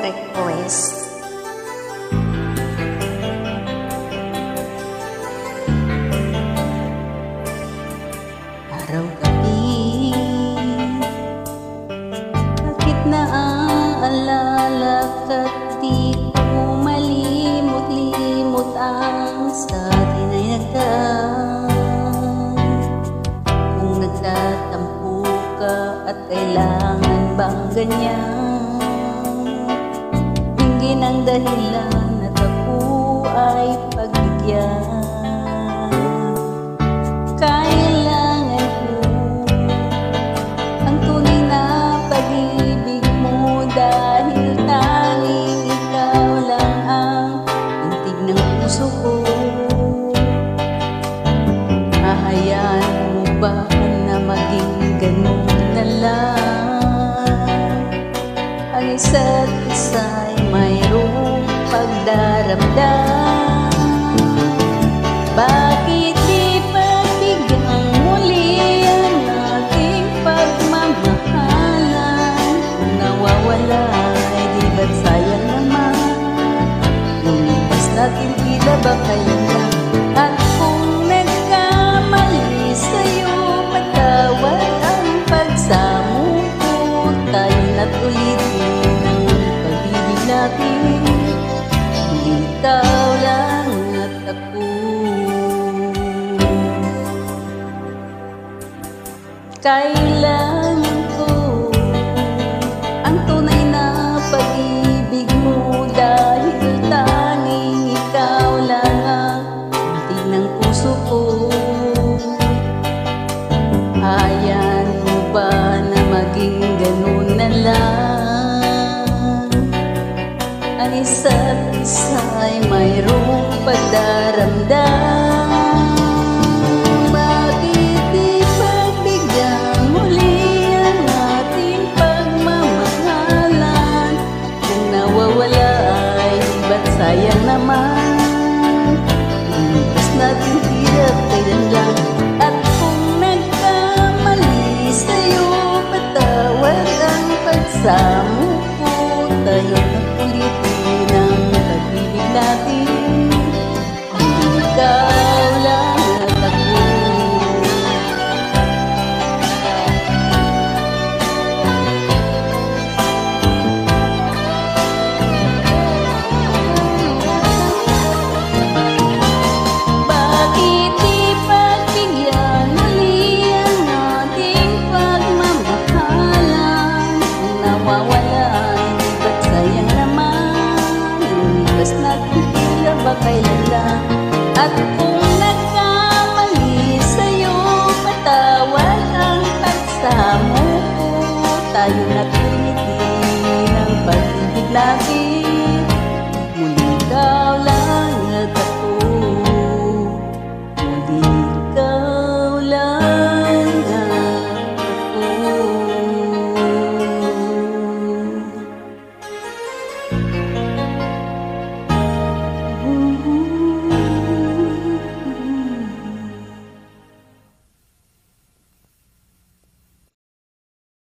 request. Araw-gabi, bakit naaalala ka't di ko malimot-limot ang sa atin ay nagdaan? Kung nagtatampo ka at kailangan bang ganyan, hinggin ang dahilan at ako ay pagbigyan. Kailangan ko ang tunay na pag-ibig mo, dahil tanging ikaw lang ang tintig ng puso ko. Hahayaan mo ba na maging ganun na lang? Ang isa't isa'y mayroong pagdaramdam. Bakit di pagbigyan muli ang ating pagmamahalan? Kung nawawala ay di ba't sayang naman? Lumipas natin tila ba kailan? At kung nagkamali sa'yo, patawad ang pagsamo ko. Tayo na't ulitin ang pag-ibig natin. Ikaw lang at ako. Kailangan ko ang tunay na pag-ibig mo, dahil tanging ikaw lang ang tintig ng puso ko. Hayaan mo ba na maging ganun na lang? Ang isa't isa'y mayroong pagdaramdam. Bakit di pagbigyan muli ang ating pagmamahalan? Kung nawawala ay di ba't sayang naman? Lumipas natin hirap kailan lang. At kung nagkamali sa'yo, patawad ang pagsamo ko. Tayo na ulitin ang pag-ibig natin. Ikaw lang at ako. Bakit di pagbigyan muli ang ating pagmamahalan? Kung nawawala ay di ba't sayang naman? Lumipas natin tila ba kailan lang? At kung nagkamali sa'yo, patawad ang pagsamo ko. Tayo na't ulitin ang pag-ibig natin.